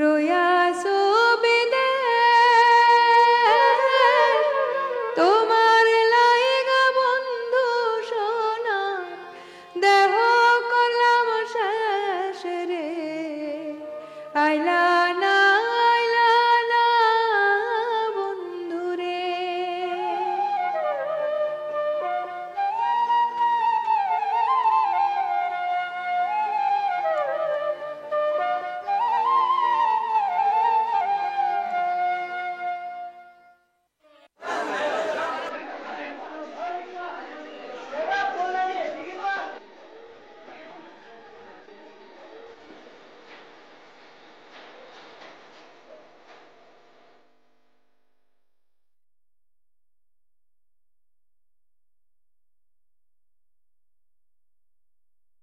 রয়াসো বিদেশ তোমার লাইগা বন্ধু সোনা দেহ করলাম শেষ রে আইলা না আইলা না বন্ধু রে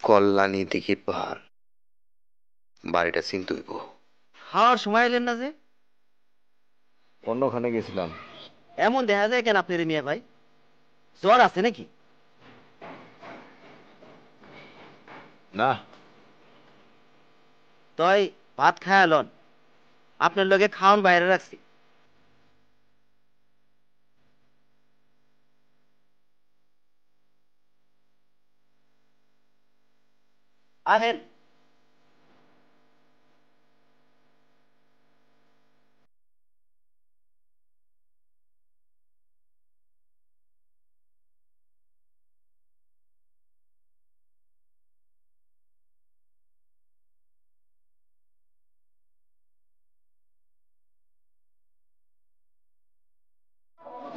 কল্যাণী দিঘির পাহাড় বাড়িটা চিনতে হইব। খাওয়ার সময় এলেন না যে? অন্যখানে গেছিলাম। এমন দেখা যায় কেন আপনার মিয়া ভাই? জ্বর আছে নাকি? না, তই ভাত খায় লন, আপনার লগে খাওয়ান বাইরে রাখছি। আহেন।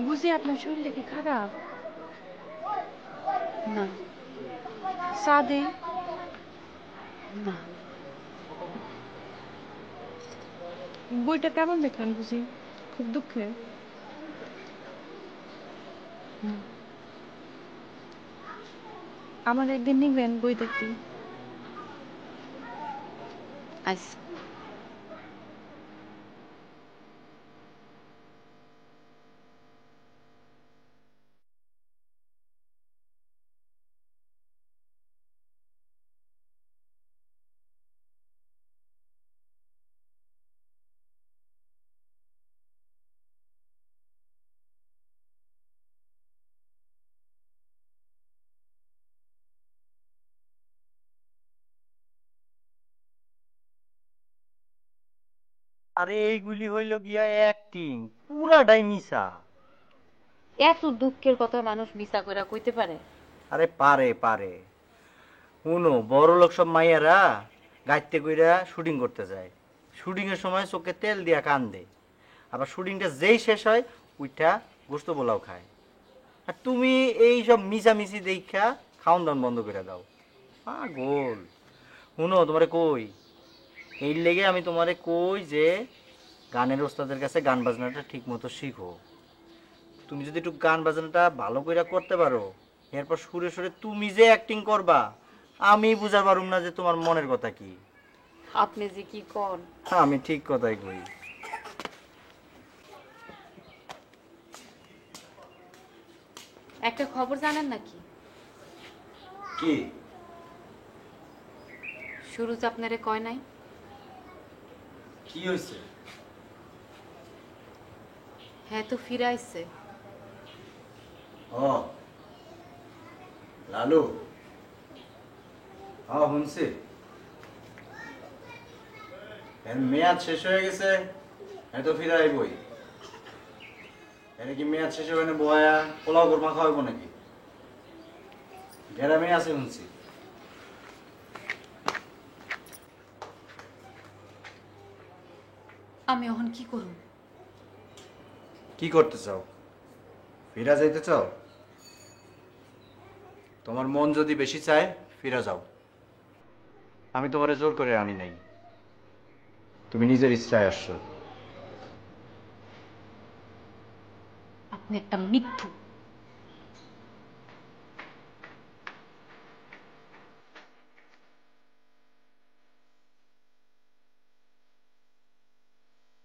বুঝি আপনার শরীরটা কি খারাপ? না সাদে না বইটা কেমন দেখলেন বুঝি? খুব দুঃখের। আমার একদিন নিবেন বই দেখতে? আচ্ছা। আরে এইগুলি হইল গিয়া অ্যাক্টিং, পুরাটাই মিশা। এত দুঃখের কথা মানুষ মিছা কইরা কইতে পারে? আরে পারে পারে, শুনো বড় লোক সব মাইয়ারা গাইতে কইরা শুটিং করতে যায়, শুটিং এর সময় চোখে তেল দিয়া কান্দে, আবার শুটিংটা যেই শেষ হয় উইটা গোস্ত পোলাও খায়। আর তুমি এই সব মিশামিশি দেখা খাওন দাওন বন্ধ করে দাও, পাগল। শুনো তোমারে কই, এই লেগে আমি তোমারে কই যে গানের ওস্তাদের কাছে গান বাজনাটা ঠিক মতো শিখো। তুমি যদি একটু গান বাজনাটা ভালো করে করতে পারো, এরপর সুরে সুরে তুমি যে অ্যাক্টিং করবা, আমি বুঝা পারুম না যে তোমার মনের কথা কি। আপনি যে কি কন! আমি ঠিক কথাই কই। একটা খবর জানেন নাকি? কি? সুরজ আপনারে কয় নাই? কি হয়েছে? হ্যাঁ তো ফিরাইছে। ও লালু, হ্যাঁ শুনছি। এর মেয়াদ শেষ হয়ে গেছে, এত ফিরে আইবই। এর কি মেয়াদ শেষ হবে না বয়া পোলাও কোরমা খাওয়াবো নাকি? গ্রামে আছে শুনছি। আমি এখন কি করব? কি করতে চাও? ফিরা যাইতে চাও? তোমার মন যদি বেশি চায় ফিরা যাও, আমি তোমারে জোর করে আনি নাই, তুমি নিজের ইচ্ছায় আসছো। আপনি একটা মিথ্যু।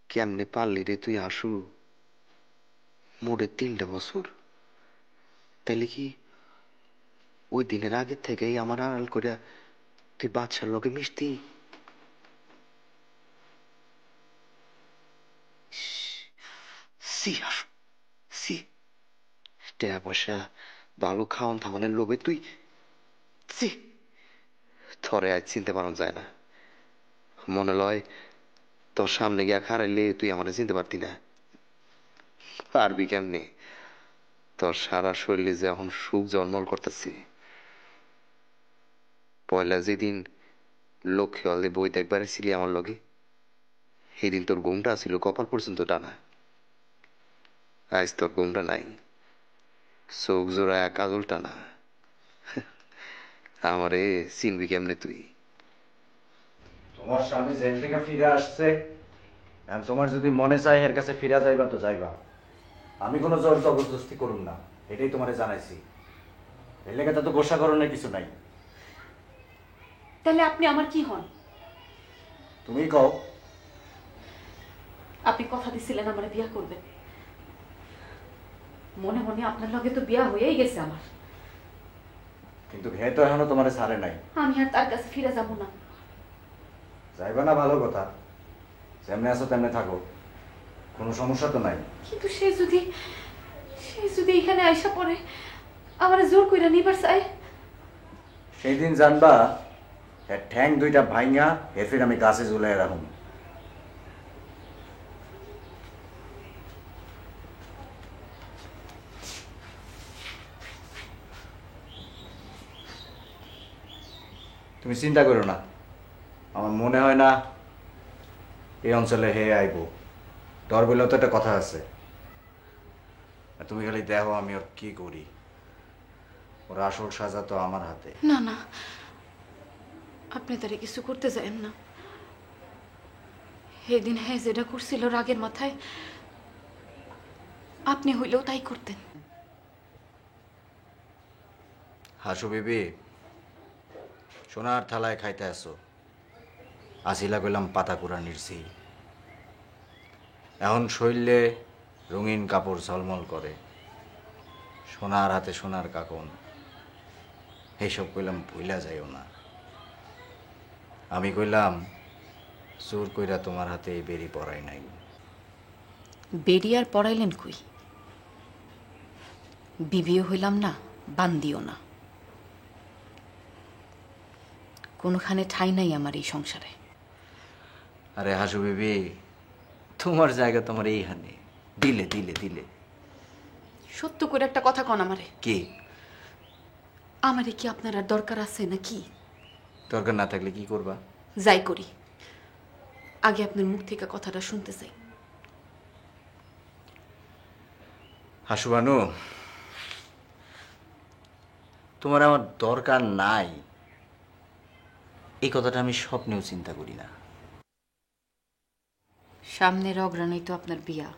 কেমনে পারলি রে তুই আসু? মোড়ে 3টা বছর, তাইলে কি ওই দিনের আগে থেকেই আমার আড়াল করে তুই বাদশার লোকে মিশতি? সি আসু সি টাকা পয়সা ভালো খাওয়ান থামানের লোভে তুই সি থরে আজ চিনতে পারন যায় না মনে লয় তোর সামনে গিয়া খারাইলে তুই আমার চিনতে পারতি না পারবি কেমনে তোর সারা শরীরে যে এখন সুখ জন্মল করতেছি পয়লা যেদিন লক্ষ্য হলে বই দেখবার ছিলি আমার লগে সেদিন তোর ঘুমটা ছিল কপাল পর্যন্ত টানা আজ তোর ঘুমটা নাই চোখ জোড়া কাজল টানা আমারে চিনবি কেমনে তুই তোমার স্বামী জেল থেকে ফিরে আসছে এখন তোমার যদি মনে চায় এর কাছে ফিরে যাইবা তো যাইবা আমি কোনো জোর জবরদস্তি করুন না এটাই তোমারে জানাইছি এর লেগে তো গোসা করণের কিছু নাই তাহলে আপনি আমার কি হন? তুমি কও আপনি কথা দিছিলেন আমার বিয়া করবেন, মনে মনে আপনার লগে তো বিয়া হয়েই গেছে আমার। কিন্তু হে তো এখনো তোমারে ছাড়ে নাই। আমি আর তার কাছে ফিরে যাব না। যাইবা না ভালো কথা, যেমনে আছো তেমনে থাকো, কোনো সমস্যা তো নাই। কিন্তু সে যদি এখানে আইসা পড়ে আমার জোর কইরা নিবার চায়, সেই দিন জানবা এর ঠ্যাং দুইটা ভাইঙ্গা এর আমি গাছে ঝুলাই রাখুন। তুমি চিন্তা করো না, আমার মনে হয় না এই অঞ্চলে হে আইব। ডর বলেও তো একটা কথা আছে। তুমি খালি দেখো আমি ওর কি করি, ওর আসল সাজা তো আমার হাতে। না না, আপনি তারে কিছু করতে যায়েন না। সেদিন হ্যাঁ যেটা করছিল রাগের মাথায়, আপনি হইলেও তাই করতেন। হাসু বিবি, সোনার থালায় খাইতে আসো, আসিলা কইলাম পাতা কুড়া নির্ছি। এখন শৈলে রঙিন কাপড় ঝলমল করে, সোনার হাতে সোনার কাকন, এইসব কইলাম ভুইলা যাইও না। আমি কইলাম জোর কইরা তোমার হাতে এই বেরি পড়াই নাই। বেরি আর পড়াইলেন কই? বিবিও হইলাম না, বান্দিও না। কোনখানে ঠাই নাই আমার এই সংসারে। আরে হাসু বিবি, তোমার জায়গা তোমার এইখানে, দিলে দিলে দিলে। সত্য করে একটা কথা কন আমারে। কি আমারে কি আপনার আর দরকার আছে নাকি? দরকার না থাকলে কি করবা? যাই করি, আগে আপনার মুখ থেকে কথাটা শুনতে চাই। হাসু বানু, তোমার আমার দরকার নাই এই কথাটা আমি স্বপ্নেও চিন্তা করি না। সামনের অগ্রাণই তো আপনার বিয়া।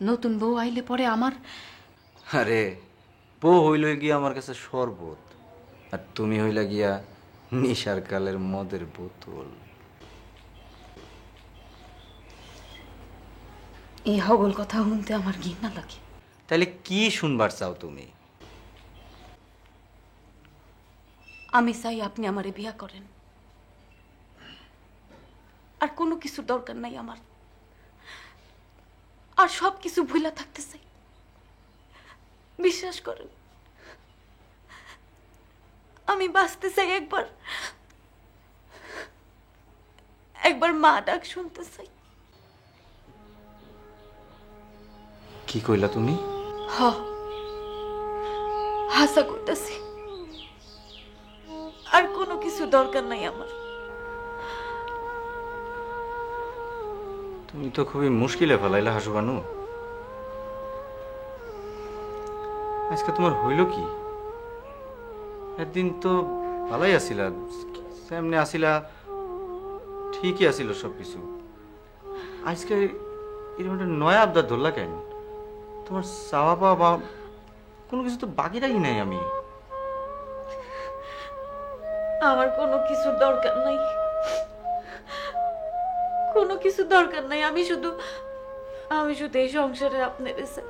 নতুন বউ আইলে পরে আমার। আরে বউ হইল গিয়া আমার কাছে শরবত, আর তুমি হইলা গিয়া নিশার কালের মদের বোতল। এই হগল কথা শুনতে আমার ঘৃণা লাগে। তাহলে কি শুনবার চাও তুমি? আমি চাই আপনি আমারে বিয়া করেন, আর কোনো কিছু দরকার নাই আমার। আর সব কিছু ভুলা থাকতে চাই। বিশ্বাস করেন, আমি বাঁচতে চাই একবার মা ডাক শুনতে চাই। কি কইলা তুমি? হাসা করতেছি। আর কোনো কিছু দরকার নাই আমার। তুমি তো খুবই মুশকিলে ফেলাইলা হাসু বানু। আজকে তোমার হইল কি? একদিন তো ভালোই আসিলা, সামনে আসিলা, ঠিকই আসিল সবকিছু। আজকে এরকম একটা নয়া আবদার ধরলা কেন? তোমার চাওয়া পাওয়া বা কোনো কিছু তো বাকি রাখি নাই আমি। আমার কোনো কিছু দরকার নাই, কোনো কিছু দরকার নাই। আমি শুধু এই সংসারে আপনার চাই।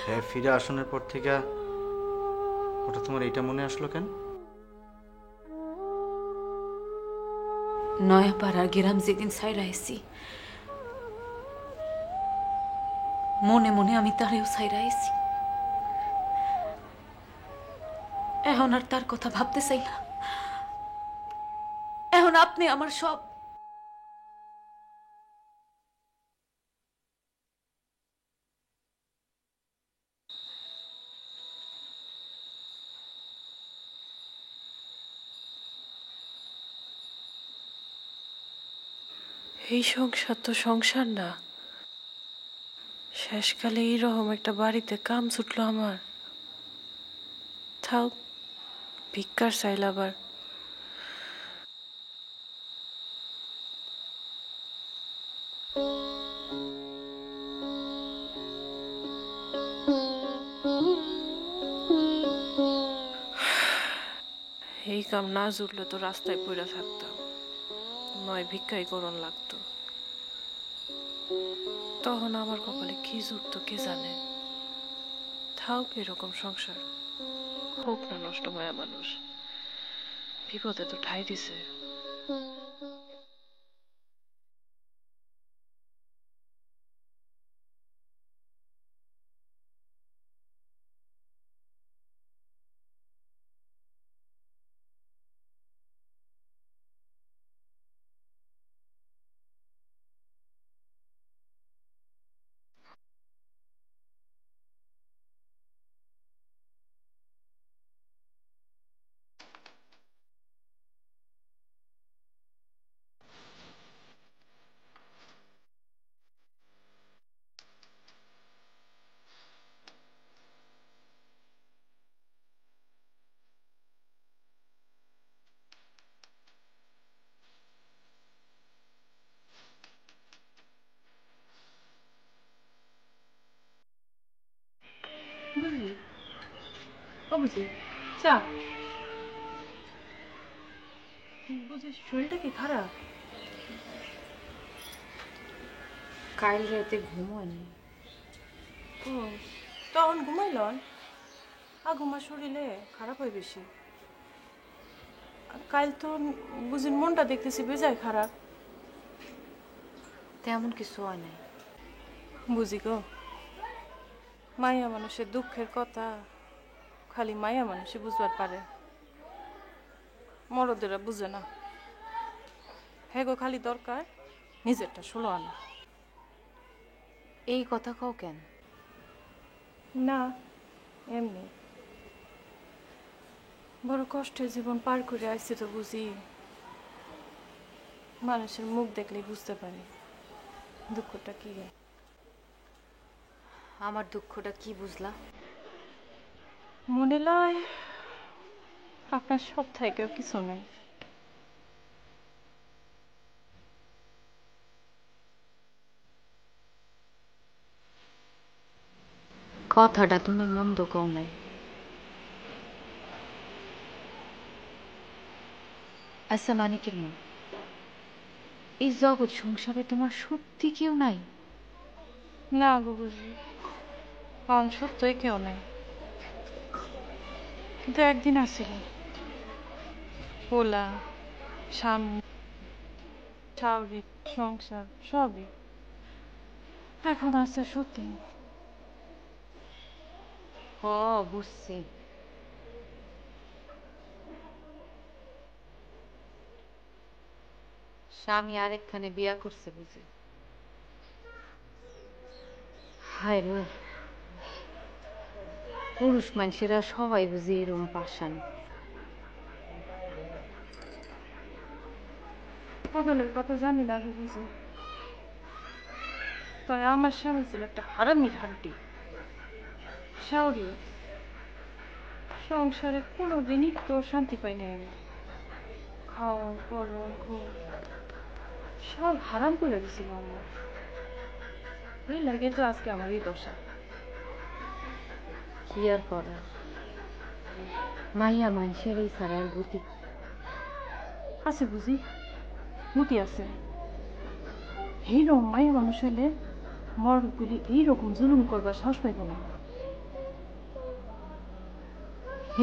হ্যাঁ, ফিরে আসানোর পর থেকে ওটা তোমার এইটা মনে আসলো কেন? নয়াপাড়ার গ্রাম যেদিন ছাইরা এসি, মনে মনে আমি তারেও ছাইরা আইছি। এখন আর তার কথা ভাবতে চাই না। এখন আপনি আমার সব। এই সংসার তো সংসার না, শেষকালে এইরকম একটা বাড়িতে কাম ছুটলো আমার। থাও, ভিক্ষার চাইল আবার। এই কাম না জুটলে তো রাস্তায় পড়ে থাকতাম, নয় ভিক্ষাই করণ লাগতো। তখন আমার কপালে কি জুটতো কে জানে। থাক এরকম সংসার, হোক না নষ্ট মায়া মানুষ, বিপদে তো ঠাই দিছে। বুঝলি ও বুঝি চা, বুঝি শরীরটা কি খারাপ? কাল রাতে ঘুমোয়নি। ও তখন ঘুমাইল, আর ঘুমা শরীরে খারাপ হয় বেশি। কাল তো বুঝি মনটা দেখতেছি বেজায় খারাপ। তেমন কিছু হয় নাই। বুঝি গো, মায়া মানুষের দুঃখের কথা খালি মায়া মানুষই বুঝবার পারে, মরদেরা বুঝে না। হ্যাঁ গো, খালি দরকার নিজেরটা ষোলো আনা। এই কথা কও কেন? না এমনি, বড় কষ্টের জীবন পার করে আসছি তো বুঝি। মানুষের মুখ দেখলেই বুঝতে পারি দুঃখটা কি। আমার দুঃখটা কি বুঝলা? মনে লয় আপনার সব থেকেও কিছু নেই। কথাটা তুমি মন্দ কও নাই। আচ্ছা মানে কেন, এই জগৎ সংসারে তোমার সত্যি কেউ নাই? না গো বুঝি, কারণ সত্যই কেউ নেই, কিন্তু একদিন আসিল পোলা স্বামী শাওরি সংসার সবই। এখন আছে সত্যি। ও বুঝছি। স্বামী আরেকখানে বিয়া করছে বুঝি? হায় রে, পুরুষ মানুষেরা সবাই বুঝি এরম পাষাণ। পাগলের কথা জানি না বুঝি, তাই আমার স্বামী ছিল একটা হারামির হাড্ডি। শাওরি সংসারে কোনোদিনই তো শান্তি পাই নাই আমি। খাওয়া পড়া ঘুম সব হারাম করে দিছিল আমার। এই লাগে তো আজকে আমার এই দশা। কি আর করা, মাইয়া মানুষের এই সারার গতি। আছে বুঝি, মুতি আছে। এইরকম মায়া মানুষ হইলে মরদগুলি এইরকম জুলুম করবার সাহস পাইব না।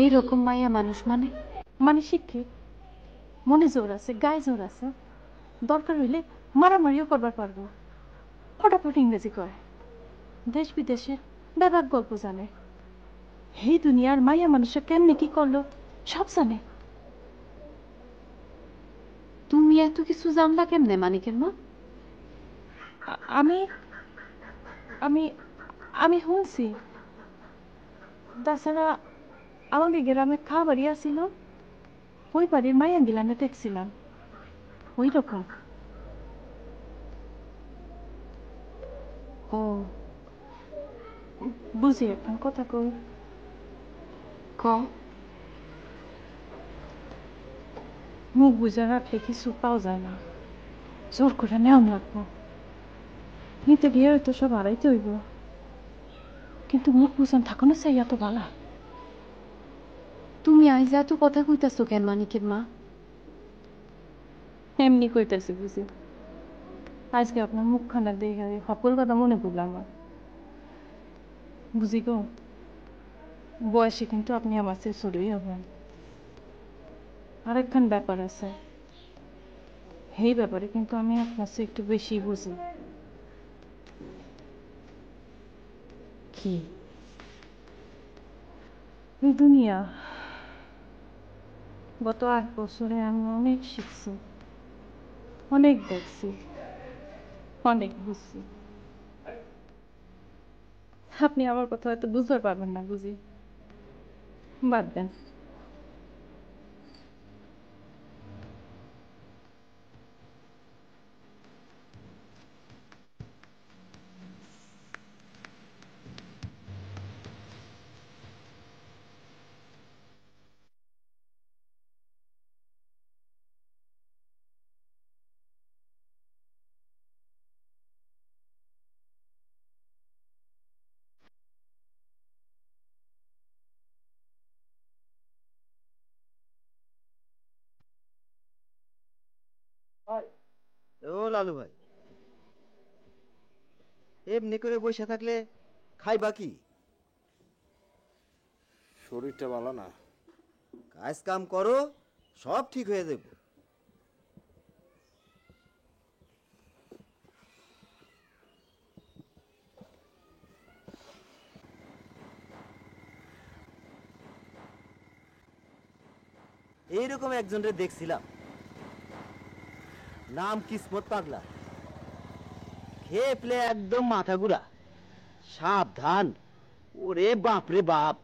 এইরকম মাইয়া মানুষ মানে? মানে শিক্ষিত, মনে জোর আছে, গায়ে জোর আছে, দরকার হইলে মারামারিও করবার পারবো, ফটাফট ইংরেজি কয়, দেশ বিদেশের ব্যাপক গল্প জানে। এই দুনিয়ার মাইয়া মানুষের কেমনে কি করলো সব জানে। তুমি এত কিছু জানলা কেমনে মানিকের মা? আমি আমি আমি শুনছি। তাছাড়া আমাদের গ্রামে খাবারই আসিল, ওই বাড়ির মাইয়া গিলানে দেখছিলাম ওই রকম। ও বুঝি এখন কথা কই। ক মুখ বুঝে রাখলে কিছু পাওয়া যায় না, জোর করে নেওয়া লাগবো। নিতে গিয়ে হয়তো সব হারাইতে হইব, কিন্তু মুখ বুঝান থাকুন চাই এত ভালো। তুমি আইজ এত কথা কইতাছো কেন মানিকের মা? এমনি কইতেছি বুঝি। আজকে আপনার মুখখানা দেখে সকল কথা মনে পড়লো আমার। বুঝি গো, বয়সে কিন্তু আপনি আমার চেয়ে ছোটই হবেন। আরেকখান ব্যাপার আছে, এই ব্যাপারে কিন্তু আমি আপনার চেয়ে একটু বেশি বুঝি। কি? এই দুনিয়া গত 8 বছরে আমি অনেক শিখছি, অনেক দেখছি, অনেক বুঝছি। আপনি আমার কথা হয়তো বুঝতে পারবেন না বুঝি, বাদ দেন। ও লালু ভাই, এমনি করে বসে থাকলে খাইবা কি? শরীরটা ভালো না। কাজ কাম করো, সব ঠিক হয়ে যাবে। এইরকম একজনরে দেখছিলাম, নাম কিসমত পাগলা। খেয়ে প্লে একদম মাথা ঘুরা। সাবধান, ওরে বাপ রে বাপ।